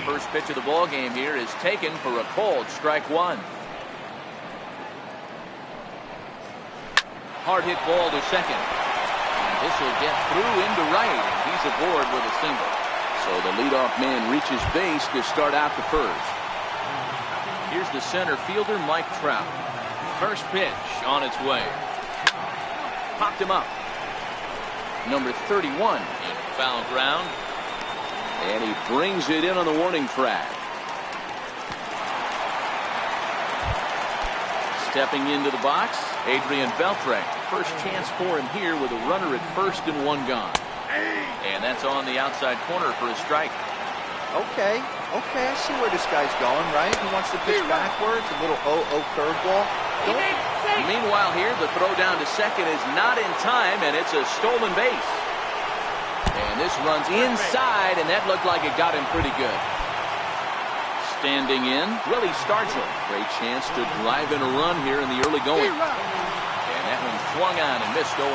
First pitch of the ball game here is taken for a cold strike one. Hard hit ball to second. And this will get through into right. And he's aboard with a single. So the leadoff man reaches base to start out the first. Here's the center fielder, Mike Trout. First pitch on its way. Popped him up. Number 31 in foul ground. And he brings it in on the warning track. Stepping into the box, Adrian Beltre. First chance for him here with a runner at first and one gone. And that's on the outside corner for a strike. Okay, I see where this guy's going, right? He wants to pitch backwards, a little 0-0 curveball. Meanwhile here, the throw down to second is not in time, and it's a stolen base. And this runs inside, and that looked like it got him pretty good. Standing in, Willie Stargell. Great chance to drive in a run here in the early going. And that one swung on and missed 0-1.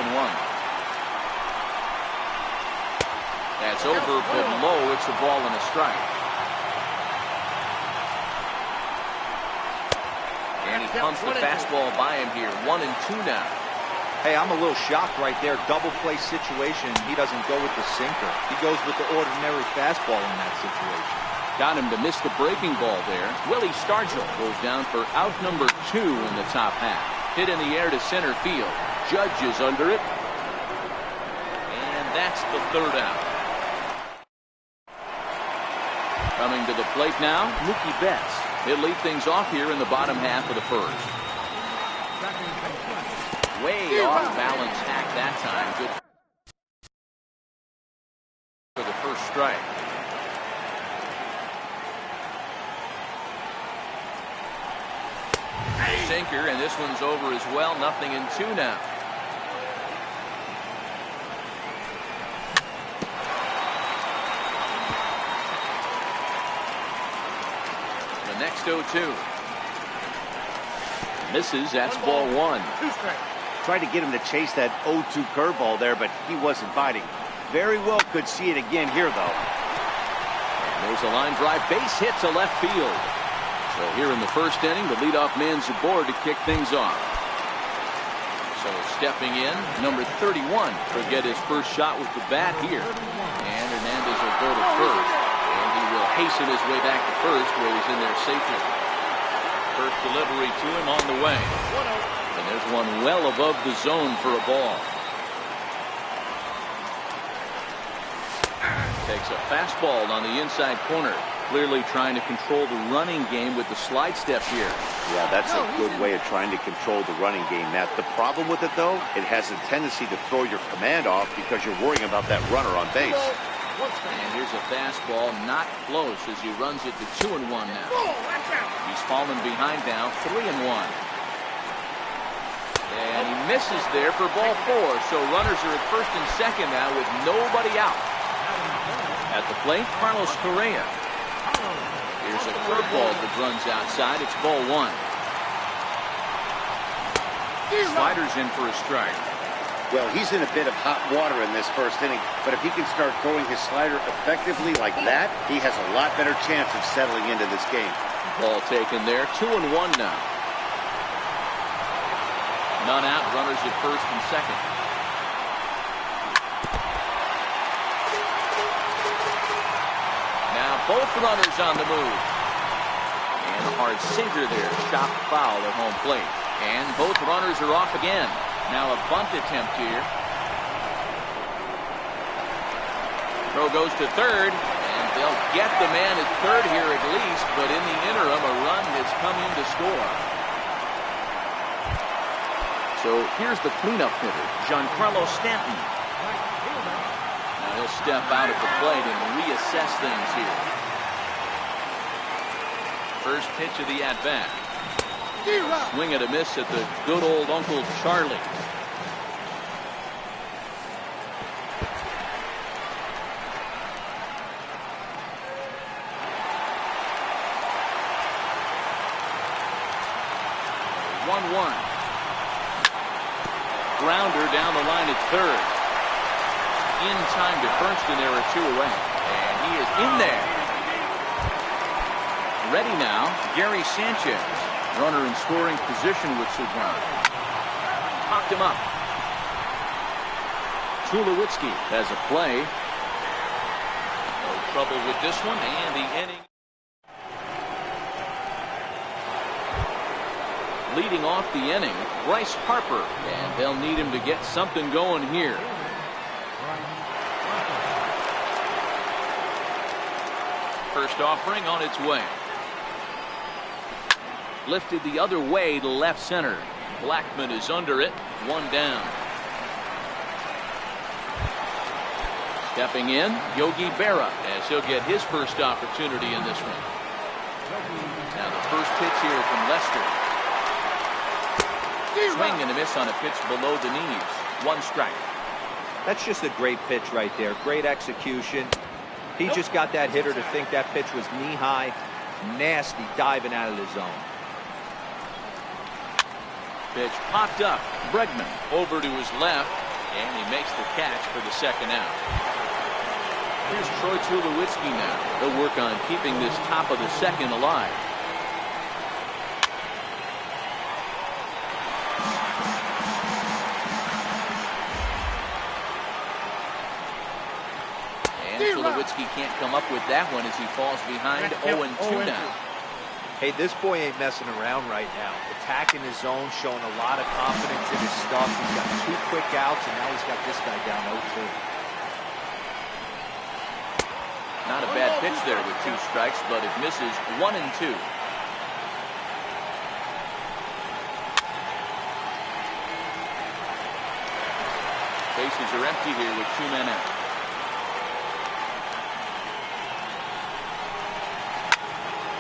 That's over below. It's a ball and a strike. And he pumps the fastball by him here. 1-2 now. Hey, I'm a little shocked right there. Double play situation. He doesn't go with the sinker. He goes with the ordinary fastball in that situation. Got him to miss the breaking ball there. Willie Stargell goes down for out number 2 in the top half. Hit in the air to center field. Judge is under it. And that's the third out. Coming to the plate now, Mookie Betts. He'll lead things off here in the bottom half of the first. Way off balance hack that time. Good for the first strike. Sinker, and this one's over as well. 0-2 now. The next 0-2. Misses. That's ball one. Tried to get him to chase that 0-2 curveball there, but he wasn't biting. Very well could see it again here, though. And there's a line drive base hit to left field. So here in the first inning, the leadoff man's aboard to kick things off. So stepping in, number 31 will get his first shot with the bat here. And Hernandez will go to first. And he will hasten his way back to first where he's in there safely. First delivery to him on the way. And there's one well above the zone for a ball. Takes a fastball on the inside corner. Clearly trying to control the running game with the slide step here. Yeah, that's a good way of trying to control the running game, Matt. The problem with it, though, it has a tendency to throw your command off because you're worrying about that runner on base. And here's a fastball, not close as he runs it to 2-1 now. He's fallen behind now, 3-1. And he misses there for ball 4. So runners are at first and second now with nobody out. At the plate, Carlos Correa. Here's a curveball that runs outside. It's ball 1. Slider's in for a strike. Well, he's in a bit of hot water in this first inning, but if he can start throwing his slider effectively like that, he has a lot better chance of settling into this game. Ball taken there. 2-1 now. None out. Runners at first and second. Now both runners on the move. And a hard sinker there. Chopped foul at home plate. And both runners are off again. Now a bunt attempt here. Throw goes to third. And they'll get the man at third here at least. But in the interim, a run has come in to score. So here's the cleanup hitter, Giancarlo Stanton. Now he'll step out at the plate and reassess things here. First pitch of the at-bat. Swing and a miss at the good old Uncle Charlie. One. Grounder down the line at third. In time to first, and there are 2 away. And he is in there. Ready now, Gary Sanchez. Runner in scoring position with Subban. Popped him up. Tulowitzki has a play. No trouble with this one, and the inning. Leading off the inning, Bryce Harper, and they'll need him to get something going here. First offering on its way. Lifted the other way to left center. Blackman is under it. One down. Stepping in, Yogi Berra, as he'll get his first opportunity in this one. Now the first pitch here from Lester. Swing and a miss on a pitch below the knees. One strike. That's just a great pitch right there. Great execution. He just got that hitter to think that pitch was knee-high. Nasty diving out of the zone. Pitch popped up. Bregman over to his left, and he makes the catch for the second out. Here's Troy Tulowitzki now. They'll work on keeping this top of the second alive. Tulowitzki can't come up with that one as he falls behind. 0-2 now. Hey, this boy ain't messing around right now. Attacking his zone, showing a lot of confidence in his stuff. He's got 2 quick outs, and now he's got this guy down 0-2. Not a bad pitch there with 2 strikes, but it misses. 1-2. Bases are empty here with 2 men out.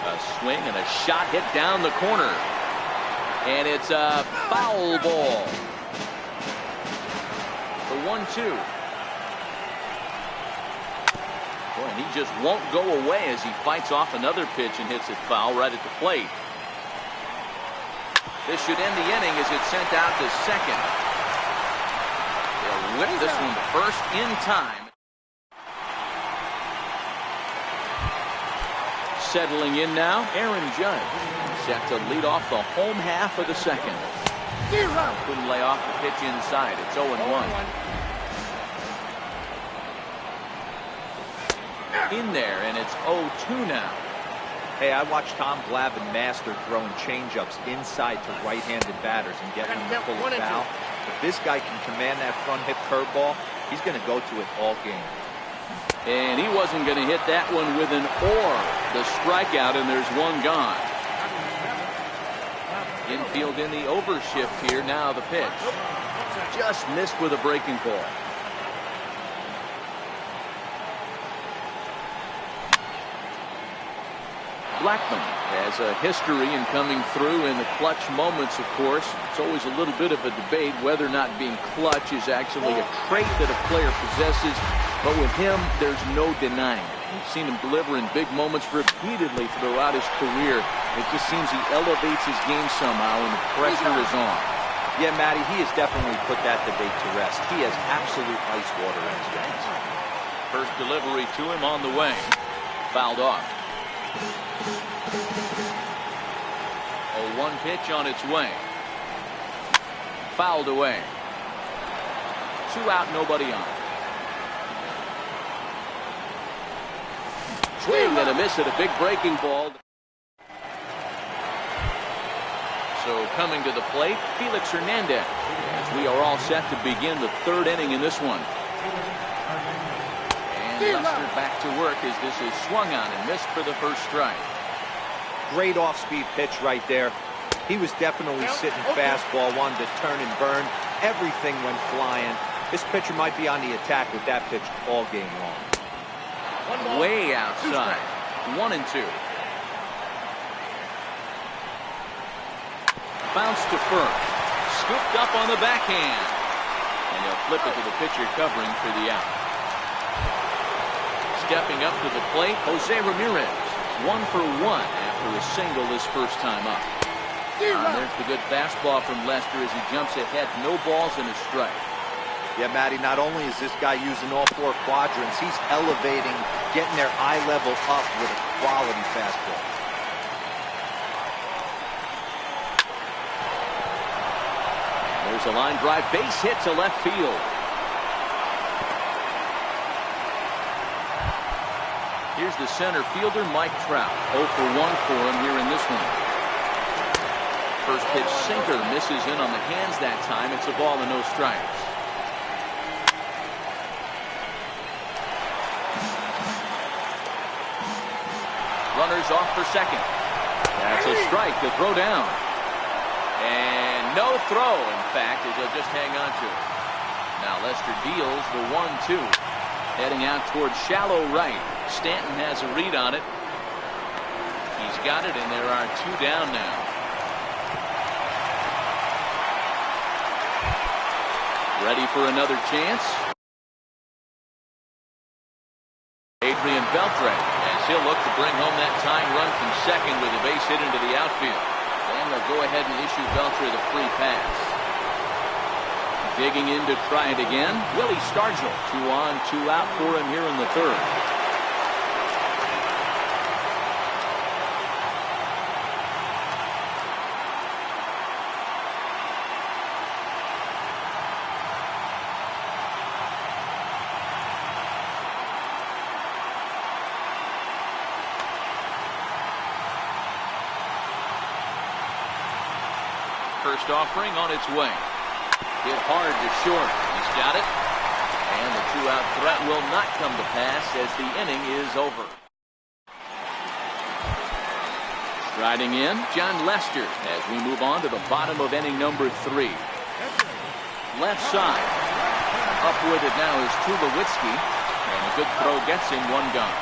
A swing and a shot hit down the corner. And it's a foul ball. The 1-2. Boy, and he just won't go away as he fights off another pitch and hits it foul right at the plate. This should end the inning as it's sent out to second. They'll whip this one to first in time. Settling in now, Aaron Judge. Set to lead off the home half of the second. Couldn't lay off the pitch inside. It's 0-1. In there, and it's 0-2 now. Hey, I watched Tom Glavine master throwing changeups inside to right-handed batters and getting them full of foul. If this guy can command that front hip curveball, he's going to go to it all game. And he wasn't going to hit that one with an or. The strikeout, and there's one gone. Infield in the overshift here. Now the pitch. Just missed with a breaking ball. Blackman has a history in coming through in the clutch moments, of course. It's always a little bit of a debate whether or not being clutch is actually a trait that a player possesses. But with him, there's no denying it. We've seen him deliver in big moments repeatedly throughout his career. It just seems he elevates his game somehow, and the pressure is on. Yeah, Matty, he has definitely put that debate to rest. He has absolute ice water in his veins. First delivery to him on the way. Fouled off. 0-1 pitch on its way. Fouled away. 2 out, nobody on. Swing and a miss at a big breaking ball. So coming to the plate, Felix Hernandez, as we are all set to begin the 3rd inning in this one. And Lester back to work as this is swung on and missed for the first strike. Great off-speed pitch right there. He was definitely sitting fastball, wanted to turn and burn. Everything went flying. This pitcher might be on the attack with that pitch all game long. Way outside. 1-2. Bounce to first. Scooped up on the backhand. And he'll flip it to the pitcher covering for the out. Stepping up to the plate, Jose Ramirez. 1 for 1 after a single his first time up. There's the good fastball from Lester as he jumps ahead. No balls and a strike. Yeah, Matty, not only is this guy using all 4 quadrants, he's elevating, getting their eye level up with a quality fastball. There's a line drive base hit to left field. Here's the center fielder, Mike Trout. 0 for 1 for him here in this one. First pitch sinker misses in on the hands that time. It's a ball and no strikes. Runners off for second. That's a strike to throw down. And no throw, in fact, as he'll just hang on to it. Now Lester deals the 1-2. Heading out towards shallow right. Stanton has a read on it. He's got it, and there are 2 down now. Ready for another chance. Adrian Beltre, as he'll look to bring home that tying run from second with a base hit into the outfield. And they'll go ahead and issue Beltre the free pass. Digging in to try it again, Willie Stargell. 2 on, 2 out for him here in the third. First offering on its way. Hit hard to short. He's got it. And the 2-out threat will not come to pass as the inning is over. Striding in, John Lester as we move on to the bottom of inning number 3. Left side. Up with it now is Tulowitzki. And a good throw gets him 1 gone.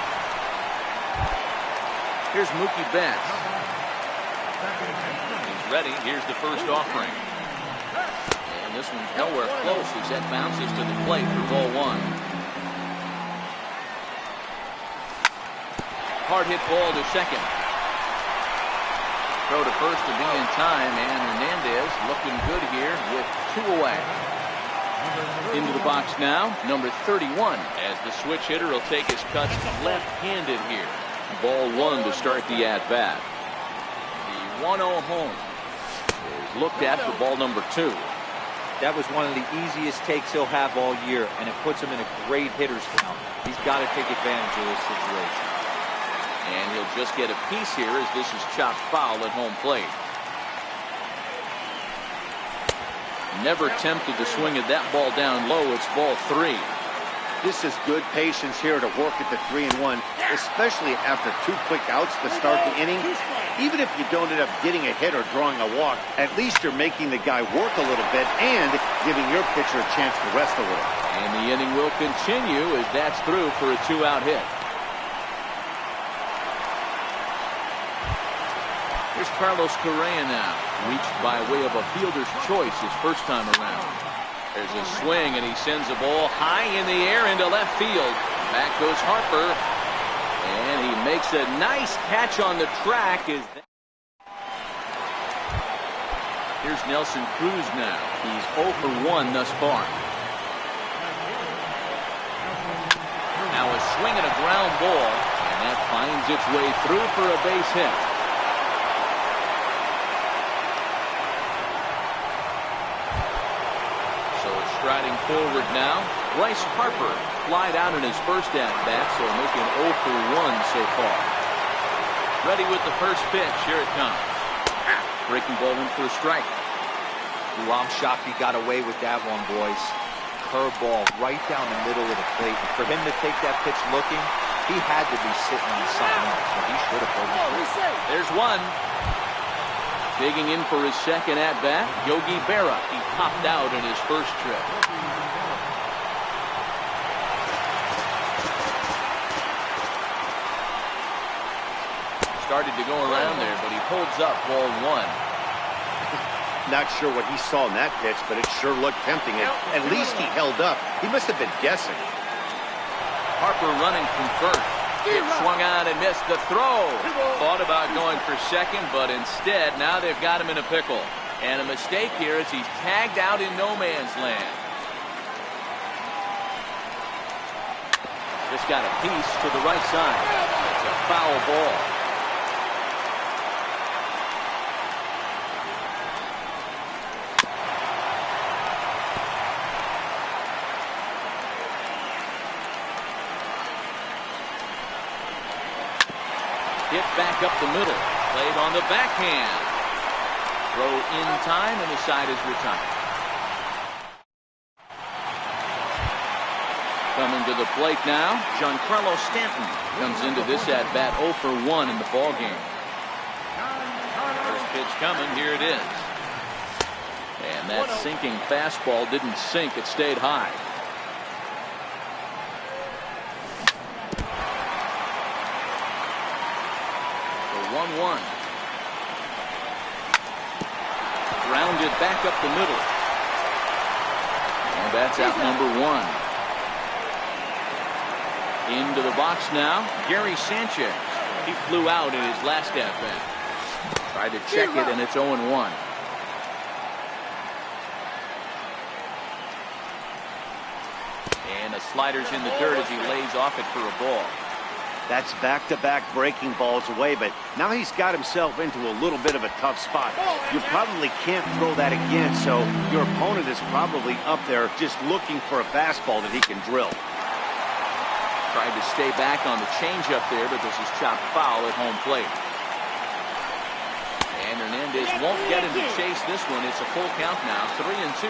Here's Mookie Betts. He's ready. Here's the first offering. This one's nowhere close as that bounces to the plate for ball 1. Hard hit ball to second. Throw to first to be in time, and Hernandez looking good here with 2 away. Into the box now, number 31, as the switch hitter will take his cuts left-handed here. Ball 1 to start the at-bat. The 1-0 home is looked at for ball number 2. That was one of the easiest takes he'll have all year, and it puts him in a great hitter's count. He's got to take advantage of this situation. And he'll just get a piece here as this is chopped foul at home plate. Never tempted to swing at that ball down low. It's ball 3. This is good patience here to work at the 3-1, especially after 2 quick outs to start the inning. Even if you don't end up getting a hit or drawing a walk, at least you're making the guy work a little bit and giving your pitcher a chance to rest a little. And the inning will continue as that's through for a 2-out hit. Here's Carlos Correa now, reached by way of a fielder's choice his first time around. There's a swing, and he sends a ball high in the air into left field. Back goes Harper, and he makes a nice catch on the track. Here's Nelson Cruz now. He's 0 for 1 thus far. Now a swing and a ground ball, and that finds its way through for a base hit. Striding forward now, Bryce Harper flied out in his first at-bat, so making 0 for 1 so far. Ready with the first pitch. Here it comes. Breaking ball in for a strike. Ooh, I'm shocked he got away with that one, boys. Curveball right down the middle of the plate. And for him to take that pitch looking, he had to be sitting on something else, so he should have pulled it. There's one. Digging in for his second at-bat, Yogi Berra. He popped out in his first trip. Started to go around there, but he holds up ball 1. Not sure what he saw in that pitch, but it sure looked tempting. At least he held up. He must have been guessing. Harper running from first. It swung on and missed the throw. Thought about going for second, but instead, now they've got him in a pickle. And a mistake here as he's tagged out in no man's land. Just got a piece to the right side. It's a foul ball. Hit back up the middle. Played on the backhand. Throw in time, and the side is retired. Coming to the plate now, Giancarlo Stanton comes into this at-bat 0 for 1 in the ball game. First pitch coming, here it is. And that sinking fastball didn't sink, it stayed high. The 1-1. Grounded back up the middle. And that's out number 1. Into the box now, Gary Sanchez. He flew out in his last at-bat. Tried to check it, and it's 0-1. And the slider's in the dirt as he lays off it for a ball. That's back-to-back breaking balls away, but now he's got himself into a little bit of a tough spot. You probably can't throw that again, so your opponent is probably up there just looking for a fastball that he can drill. Tried to stay back on the changeup there, but this is chopped foul at home plate. And Hernandez won't get him to chase this one. It's a full count now, 3-2.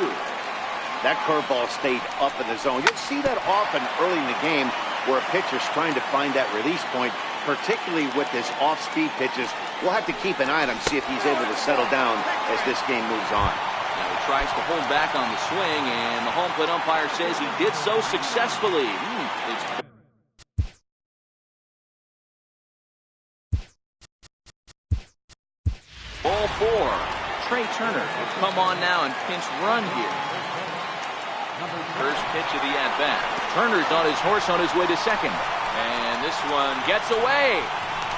That curveball stayed up in the zone. You'll see that often early in the game where a pitcher's trying to find that release point, particularly with his off-speed pitches. We'll have to keep an eye on him, see if he's able to settle down as this game moves on. Now he tries to hold back on the swing, and the home plate umpire says he did so successfully. Ball 4. Trey Turner will come on now and pinch run here. First pitch of the at-bat. Turner's on his horse on his way to second. And this one gets away.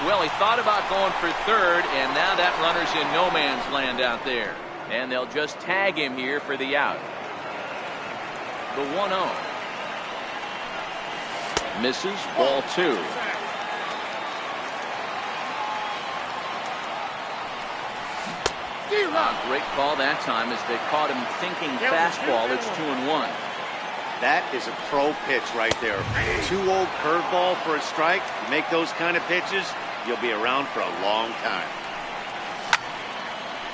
Well, he thought about going for third, and now that runner's in no man's land out there. And they'll just tag him here for the out. The 1-0. Misses, ball 2. Great call that time as they caught him thinking fastball. It's 2-1. That is a pro pitch right there. 2-0 curveball for a strike. You make those kind of pitches, you'll be around for a long time.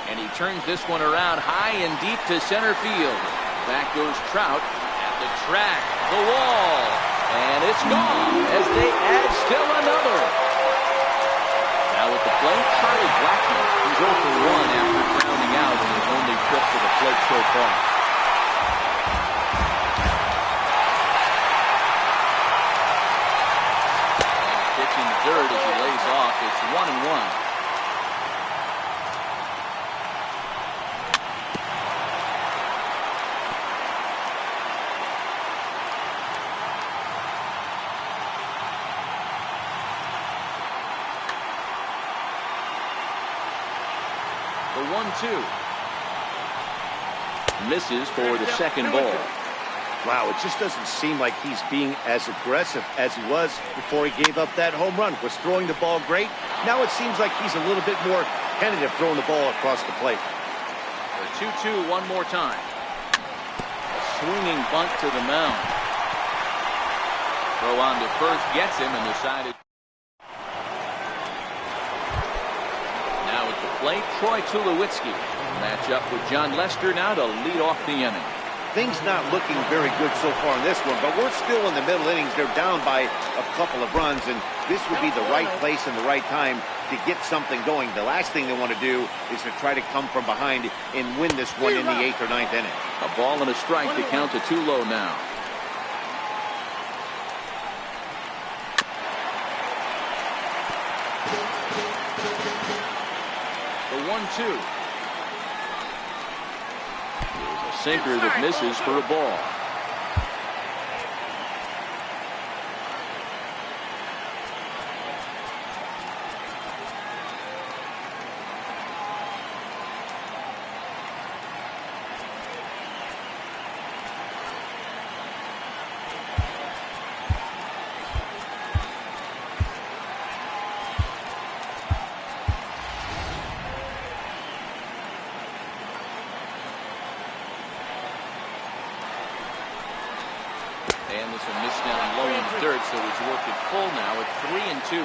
And he turns this one around high and deep to center field. Back goes Trout at the track, the wall, and it's gone as they add still another. Now with the plate, Charlie Blackmon. He's 0 for 1 after grounding out in his only trip to the plate so far. Pitching the dirt as he lays off. It's 1-1. The 1-2. Misses for the second ball. Wow, it just doesn't seem like he's being as aggressive as he was before he gave up that home run. Was throwing the ball great. Now it seems like he's a little bit more tentative throwing the ball across the plate. The 2-2 one more time. A swinging bunt to the mound. Throw on to first gets him and decided. Now at the plate, Troy Tulowitzki. Match up with John Lester now to lead off the inning. Things not looking very good so far in this one, but we're still in the middle innings. They're down by a couple of runs, and this would be the right place and the right time to get something going. The last thing they want to do is to try to come from behind and win this one in the 8th or 9th inning. A ball and a strike to count to Tulo now. The 1-2. Sinker that misses for a ball. And this one missed down low in the dirt, so he's worked it full now at 3-2.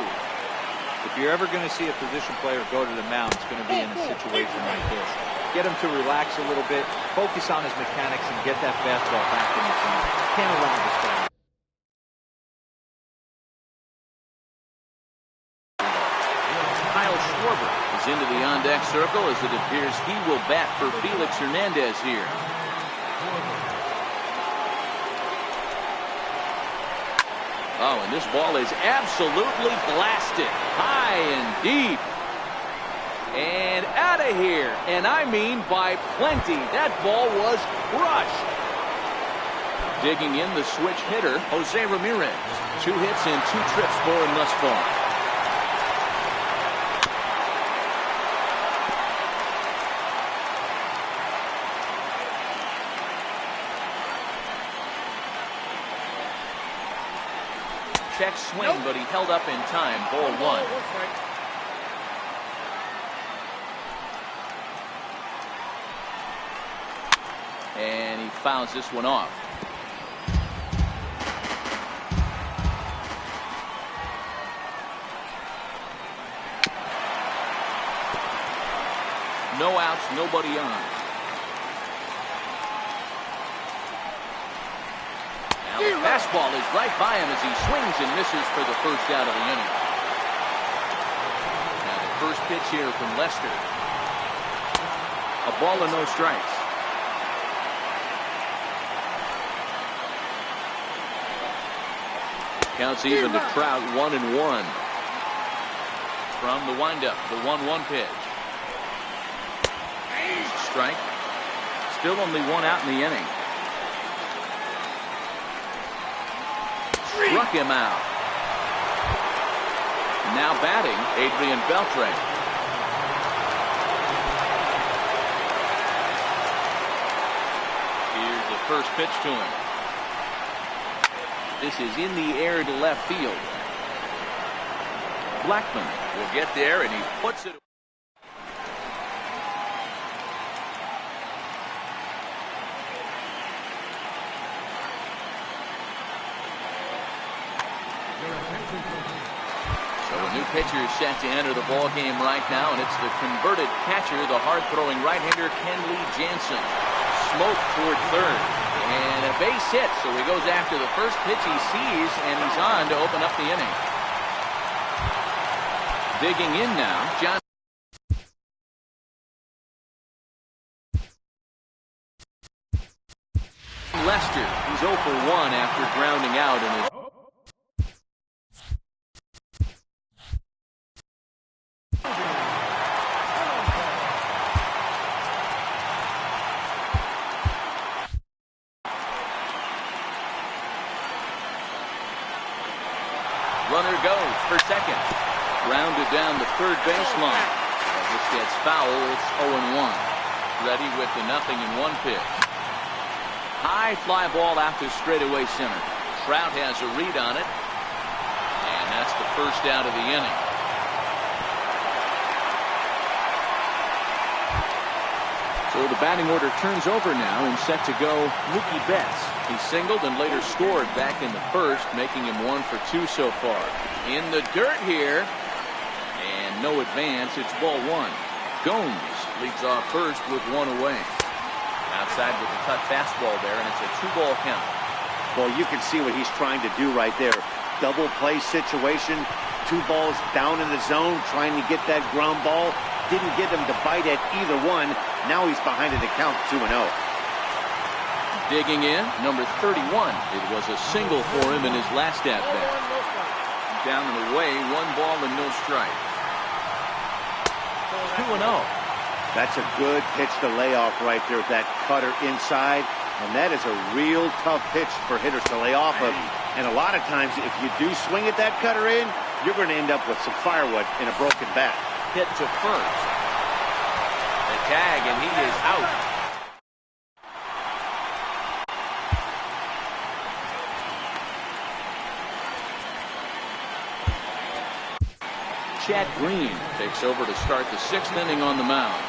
If you're ever going to see a position player go to the mound, it's going to be in a situation like this. Get him to relax a little bit, focus on his mechanics, and get that fastball back in the zone. Can't allow this guy. Kyle Schwarber is into the on-deck circle as it appears he will bat for Felix Hernandez here. Oh, and this ball is absolutely blasted. High and deep. And out of here. And I mean by plenty. That ball was crushed. Digging in the switch hitter, Jose Ramirez. 2 hits and 2 trips for him thus far. Check swing, but he held up in time. Ball 1. And he fouls this one off. No outs, nobody on. Now the fastball is right by him as he swings and misses for the first out of the inning. Now the first pitch here from Lester. A ball and no strikes. Counts even to Trout, 1-1. From the windup, the 1-1 pitch. Strike. Still only 1 out in the inning. Struck him out. Now batting, Adrian Beltre. Here's the first pitch to him. This is in the air to left field. Blackman will get there, and he puts it. So a new pitcher is set to enter the ball game right now, and it's the converted catcher, the hard-throwing right-hander Kenley Jansen. Smoke toward third. And a base hit, so he goes after the first pitch he sees, and he's on to open up the inning. Digging in now, John. Lester, he's 0 for 1 after grounding out in his. Runner goes for second. Grounded down the third baseline. This gets foul. It's 0-1. Ready with the 0-1 pitch. High fly ball out to straightaway center. Trout has a read on it. And that's the first out of the inning. So the batting order turns over now and set to go Mookie Betts. He singled and later scored back in the first, making him 1 for 2 so far. In the dirt here, and no advance. It's ball 1. Gomes leads off first with 1 away. Outside with the cut fastball there, and it's a 2-ball count. Well, you can see what he's trying to do right there. Double play situation, 2 balls down in the zone, trying to get that ground ball. Didn't get him to bite at either one. Now he's behind in the count, 2-0. Digging in, number 31. It was a single for him in his last at-bat. Down and away, 1 ball and no strike. 2-0. That's a good pitch to lay off right there, that cutter inside. And that is a real tough pitch for hitters to lay off of. And a lot of times, if you do swing at that cutter in, you're going to end up with some firewood in a broken bat. Hit to first. The tag, and he is out. Chad Green takes over to start the 6th inning on the mound.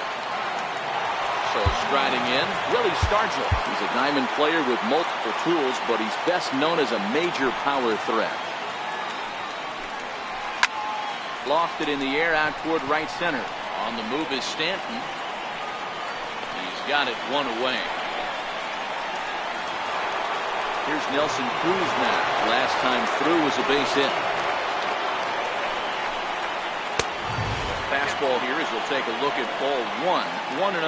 So striding in, Willie Stargell. He's a diamond player with multiple tools, but he's best known as a major power threat. Lofted in the air out toward right center. On the move is Stanton. He's got it one away. Here's Nelson Cruz now. Last time through was a base hit. Fastball here as we'll take a look at ball 1, 1-0.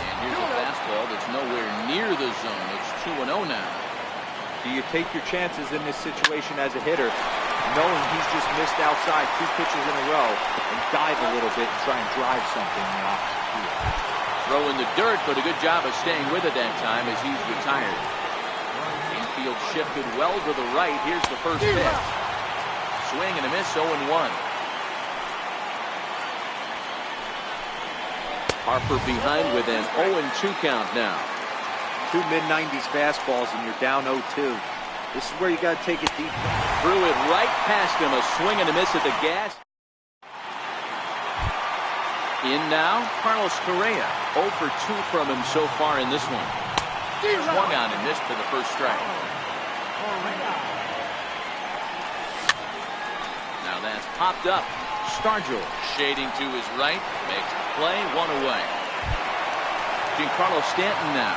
And here's a fastball that's nowhere near the zone. It's 2-0 now. Do you take your chances in this situation as a hitter, knowing he's just missed outside 2 pitches in a row, and dive a little bit and try and drive something in the opposite field? Throw in the dirt, but a good job of staying with it that time as he's retired. Infield shifted well to the right. Here's the first pitch. Swing and a miss, 0-1. Harper behind with an 0-2 count now. 2 mid-90s fastballs and you're down 0-2. This is where you got to take it deep. Threw it right past him. A swing and a miss at the gas. In now, Carlos Correa. 0 for 2 from him so far in this one. Swung on and missed for the first strike. Now that's popped up. Stargell shading to his right. Makes the play, 1 away. Giancarlo Stanton now.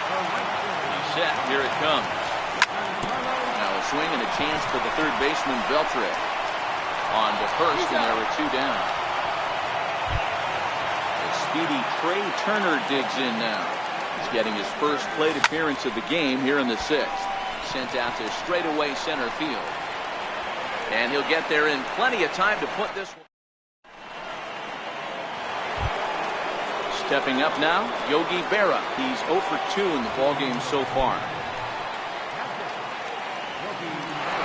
He's set. Here it comes. Now a swing and a chance for the third baseman Beltre. On to first, and there were 2 down. Speedy Trey Turner digs in now. He's getting his first plate appearance of the game here in the 6th. Sent out to straightaway center field. And he'll get there in plenty of time to put this one. Stepping up now, Yogi Berra. He's 0 for 2 in the ballgame so far.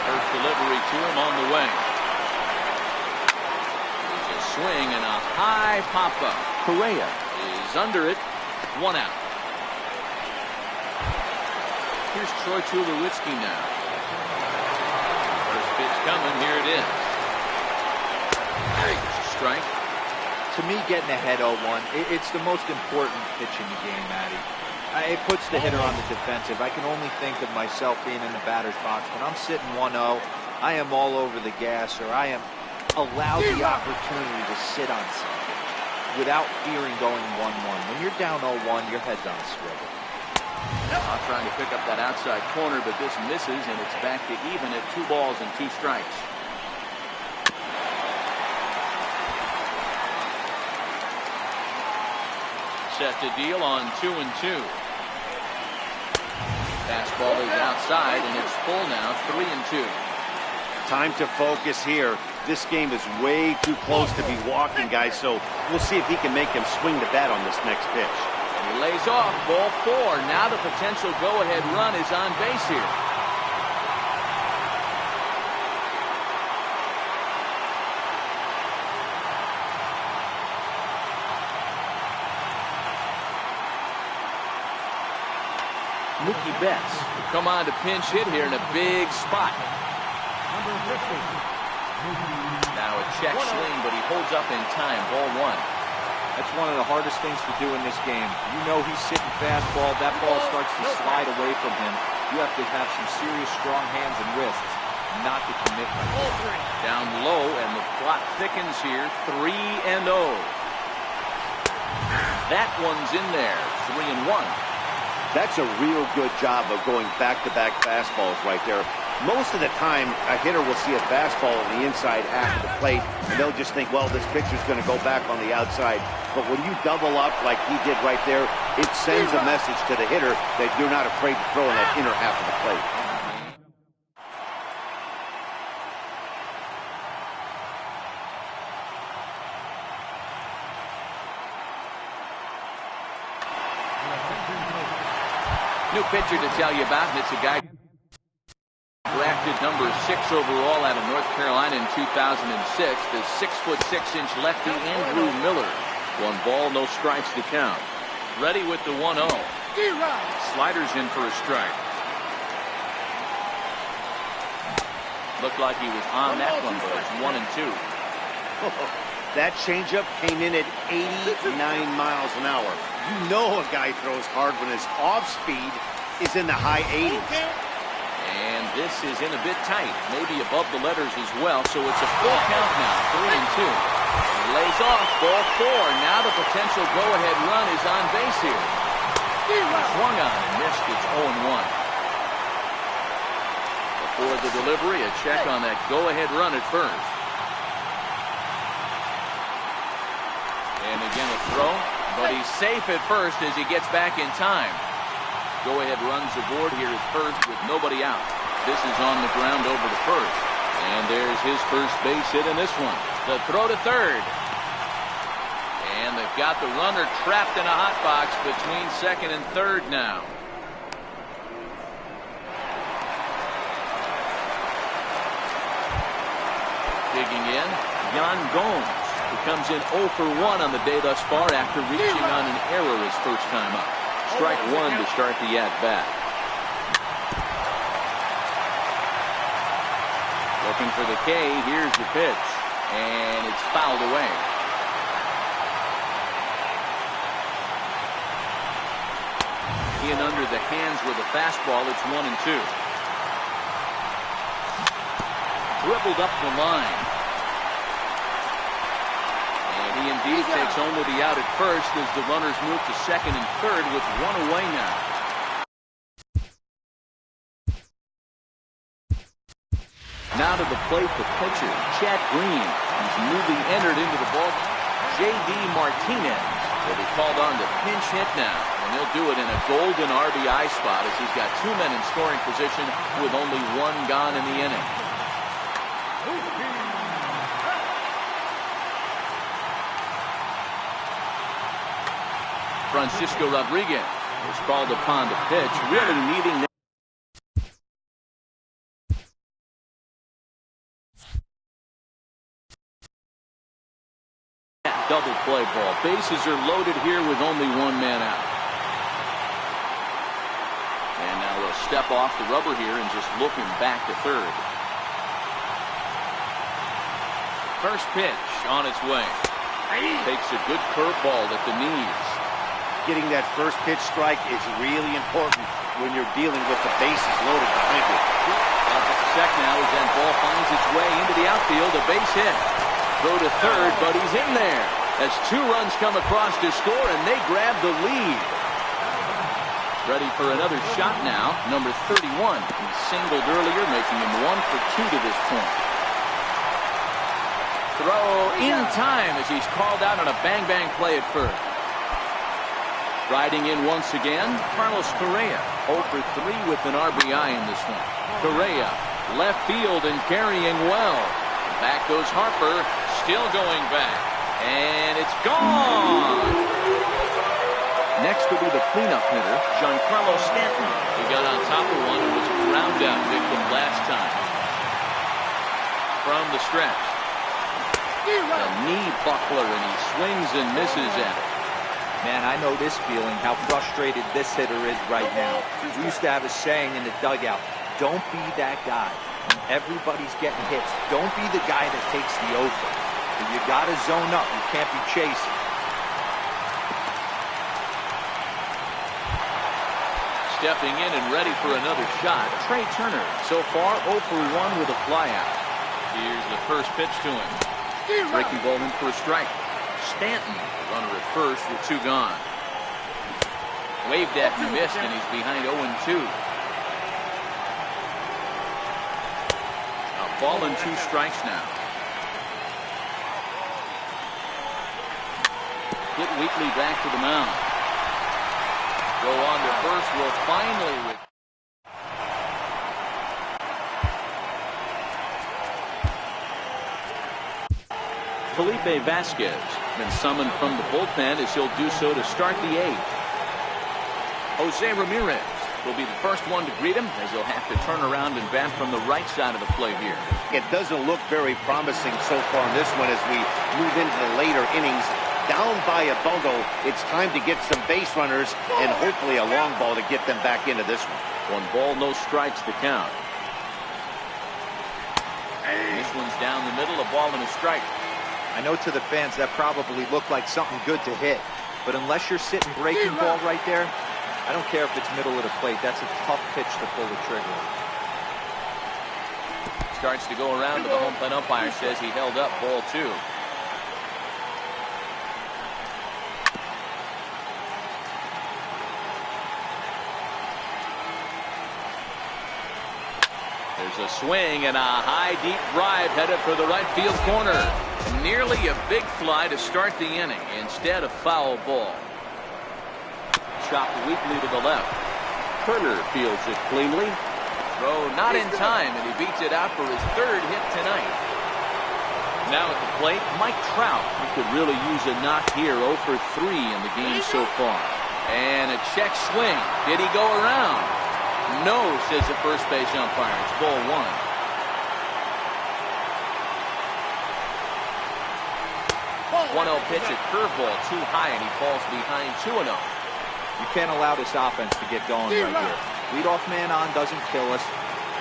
First delivery to him on the way. There's a swing and a high pop-up. Correa is under it. 1 out. Here's Troy Tulowitzki now. First pitch coming. Here it is. There's a strike. To me, getting ahead 0-1, it's the most important pitch in the game, Matty. It puts the hitter on the defensive. I can only think of myself being in the batter's box. When I'm sitting 1-0, I am all over the gas, or I am allowed the opportunity to sit on something without fearing going 1-1. When you're down 0-1, your head's on a swivel. Now trying to pick up that outside corner, but this misses, and it's back to even at 2 balls and 2 strikes. Set to deal on 2-2. Fastball is outside, and it's full now, 3-2. Time to focus here. This game is way too close to be walking, guys, so we'll see if he can make him swing the bat on this next pitch. And he lays off, ball 4. Now the potential go-ahead run is on base here. Mookie Betts will come on to pinch hit here in a big spot. Now a check swing, but he holds up in time. Ball 1. That's one of the hardest things to do in this game. You know he's sitting fastball. That ball starts to slide away from him. You have to have some serious strong hands and wrists not to commit right. Down low, and the plot thickens here. 3-0. That one's in there. 3-1. That's a real good job of going back-to-back fastballs right there. Most of the time, a hitter will see a fastball on the inside half of the plate, and they'll just think, well, this pitcher's going to go back on the outside. But when you double up like he did right there, it sends a message to the hitter that you're not afraid to throw in that inner half of the plate. New pitcher to tell you about, and it's a guy drafted number 6 overall out of North Carolina in 2006. The 6'6" lefty Andrew Miller. 1 ball, no strikes to count. Ready with the 1-0. Sliders in for a strike. Looked like he was on that one, but it's 1-2. That changeup came in at 89 miles an hour. You know a guy throws hard when his off speed is in the high 80s. And This is in a bit tight, maybe above the letters as well, so it's a full count now, 3-2. He lays off, ball 4. Now the potential go-ahead run is on base here. Swung on and missed. It's 0-1. Before the delivery, a check on that go-ahead run at first. And again a throw, but he's safe at first as he gets back in time. Go-ahead runs aboard here at first with nobody out. This is on the ground over to first. And there's his first base hit in this one. The throw to third. And they've got the runner trapped in a hot box between second and third now. Digging in, Yan Gomes, who comes in 0 for 1 on the day thus far after reaching on an error his first time up. Strike 1 to start the at-bat. Looking for the K. Here's the pitch. And it's fouled away. In under the hands with a fastball. It's 1-2. Dribbled up the line. And he indeed takes only the out at first as the runners move to second and third with 1 away now. Now to the plate, the pitcher, Chad Green. He's newly entered into the ball. J.D. Martinez will be called on to pinch hit now. And he'll do it in a golden RBI spot as he's got 2 men in scoring position with only 1 gone in the inning. Francisco Rodriguez is called upon to pitch, really needing double play ball. Bases are loaded here with only 1 man out. And now they'll step off the rubber here and just look him back to third. First pitch on its way. Takes a good curveball at the knees. Getting that first pitch strike is really important when you're dealing with the bases loaded behind you. Up at the second now as that ball finds its way into the outfield. A base hit. Throw to third, but he's in there as 2 runs come across to score, and they grab the lead. Ready for another shot now, number 31. He singled earlier, making him 1 for 2 to this point. Throw in time as he's called out on a bang-bang play at first. Riding in once again, Carlos Correa, 0 for 3 with an RBI in this one. Correa, left field and carrying well. Back goes Harper, still going back. And it's gone! Next will be the cleanup hitter, Giancarlo Stanton. He got on top of one and was a ground out victim last time. From the stretch. A knee buckler, and he swings and misses at it. Man, I know this feeling, how frustrated this hitter is right now. We used to have a saying in the dugout, don't be that guy. When everybody's getting hits, don't be the guy that takes the over. You got to zone up. You can't be chasing. Stepping in and ready for another shot, Trey Turner. So far, 0 for 1 with a flyout. Here's the first pitch to him. Breaking ball in for a strike. Stanton, runner at first with 2 gone. Waved at and missed, and he's behind 0-2. A ball and 2 strikes now. Hit Wheatley back to the mound. Go on to first. Will finally with Felipe Vasquez been summoned from the bullpen as he'll do so to start the 8th. Jose Ramirez will be the first one to greet him as he'll have to turn around and bat from the right side of the plate here. It doesn't look very promising so far in this one as we move into the later innings. Down by a bundle, it's time to get some base runners and hopefully a long ball to get them back into this one. 1 ball, no strikes to count. This one's down the middle, a ball and a strike. I know to the fans that probably looked like something good to hit, but unless you're sitting breaking ball right there, I don't care if it's middle of the plate. That's a tough pitch to pull the trigger. Starts to go around to the home plate umpire. Says he held up ball 2. There's a swing and a high deep drive headed for the right field corner. Nearly a big fly to start the inning. Instead, a foul ball. Chopped weakly to the left. Turner fields it cleanly. Throw not in time, and he beats it out for his 3rd hit tonight. Now at the plate, Mike Trout. He could really use a knock here. 0 for 3 in the game so far. And a check swing. Did he go around? No, says the first base umpire. It's ball 1. 1-0 pitch, a curveball too high, and he falls behind 2-0. You can't allow this offense to get going right here. Leadoff man on doesn't kill us.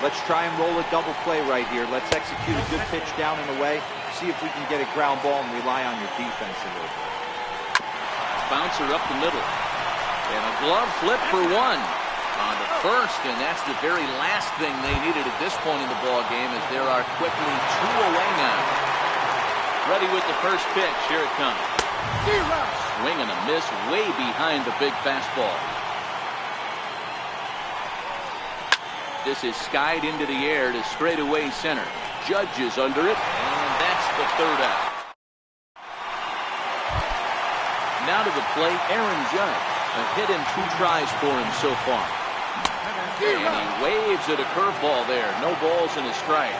Let's try and roll a double play right here. Let's execute a good pitch down and away. See if we can get a ground ball and rely on your defense a little bit. Bouncer up the middle. And a glove flip for 1 on the first, and that's the very last thing they needed at this point in the ball game, as there are quickly 2 away now. Ready with the first pitch. Here it comes. Swing and a miss way behind the big fastball. This is skied into the air to straightaway center. Judge is under it, and that's the 3rd out. Now to the plate, Aaron Judge. A hit in 2 tries for him so far. And he waves at a curveball there. No balls and a strike.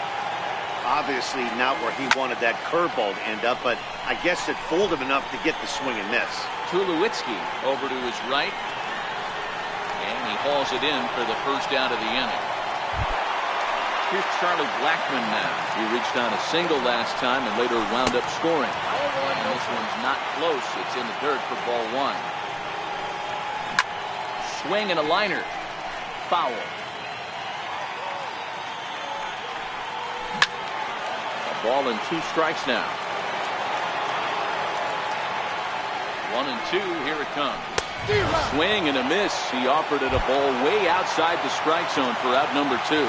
Obviously not where he wanted that curveball to end up, but I guess it fooled him enough to get the swing and miss. Tulowitzki over to his right. And he hauls it in for the first out of the inning. Here's Charlie Blackmon now. He reached on a single last time and later wound up scoring. And this one's not close. It's in the dirt for ball 1. Swing and a liner. Foul. A ball and 2 strikes now. 1 and 2. Here it comes. Swing and a miss. He offered it a ball way outside the strike zone for out number 2.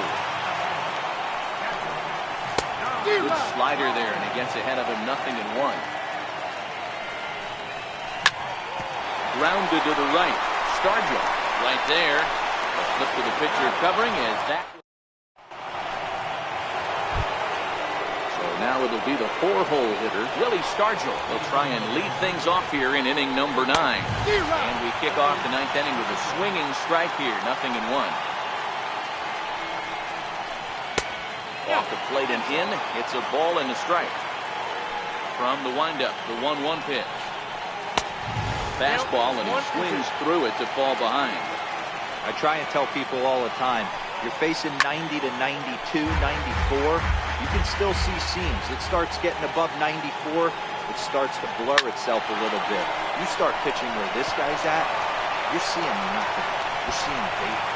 Good slider there, and it gets ahead of him 0-1. Grounded to the right. Stargell right there. A flip to the pitcher covering as that. So now it'll be the 4-hole hitter, Willie Stargell. He'll try and lead things off here in inning number 9. And we kick off the 9th inning with a swinging strike here. 0-1. Off the plate and in. It's a ball and a strike. From the windup, the 1-1 pitch. Fastball, and he swings through it to fall behind. I try and tell people all the time, you're facing 90 to 92, 94. You can still see seams. It starts getting above 94. It starts to blur itself a little bit. You start pitching where this guy's at, you're seeing nothing. You're seeing bait.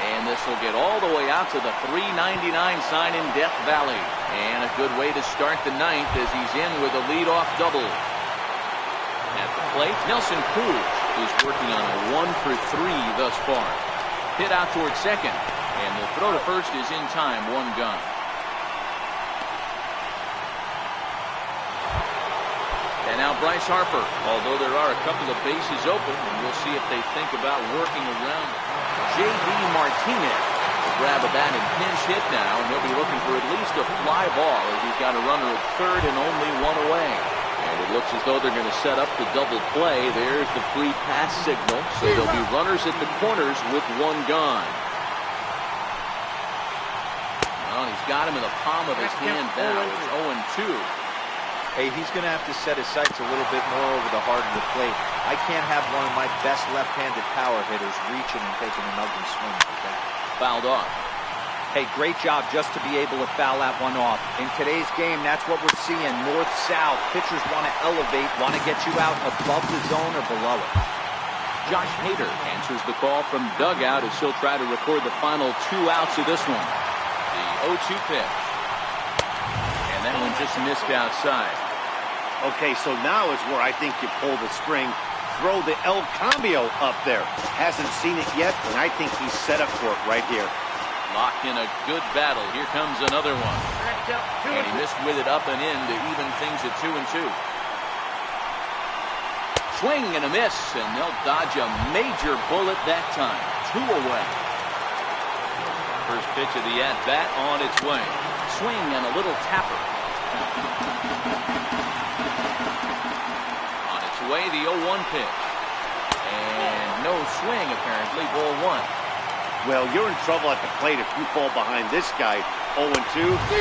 And this will get all the way out to the 399 sign in Death Valley. And a good way to start the 9th as he's in with a leadoff double. At the plate, Nelson Cruz is working on a 1 for 3 thus far. Hit out towards second. And the throw to first is in time. 1 gone. And now Bryce Harper. Although there are a couple of bases open, and we'll see if they think about working around J.D. Martinez to grab a bat and pinch hit now, and he'll be looking for at least a fly ball as he's got a runner at 3rd and only 1 away. And it looks as though they're going to set up the double play. There's the free pass signal, so there'll be runners at the corners with 1 gone. Well, he's got him in the palm of his hand now. It's 0-2. Hey, he's going to have to set his sights a little bit more over the heart of the plate. I can't have one of my best left-handed power hitters reaching and taking an ugly swing like that. Fouled off. Hey, great job just to be able to foul that one off. In today's game, that's what we're seeing. North-south. Pitchers want to elevate, want to get you out above the zone or below it. Josh Hader answers the call from dugout as he'll try to record the final 2 outs of this one. The 0-2 pitch. And that one just missed outside. Okay, so now is where I think you pull the string. Throw the El Cambio up there. Hasn't seen it yet, and I think he's set up for it right here. Lock in a good battle. Here comes another one. And he missed with it up and in to even things at 2-2. Swing and a miss, and they'll dodge a major bullet that time. 2 away. First pitch of the at-bat on its way. Swing and a little tapper. On its way, the 0-1 pitch. And no swing, apparently. Ball 1. Well, you're in trouble at the plate if you fall behind this guy 0-2,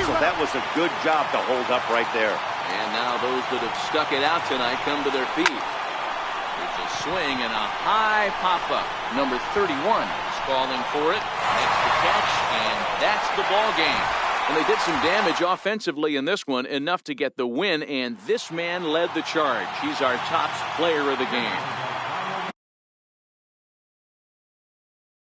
so that was a good job to hold up right there. And now those that have stuck it out tonight come to their feet. There's a swing and a high pop-up. Number 31 is calling for it, makes the catch, and that's the ball game. And they did some damage offensively in this one, enough to get the win, and this man led the charge. He's our top player of the game.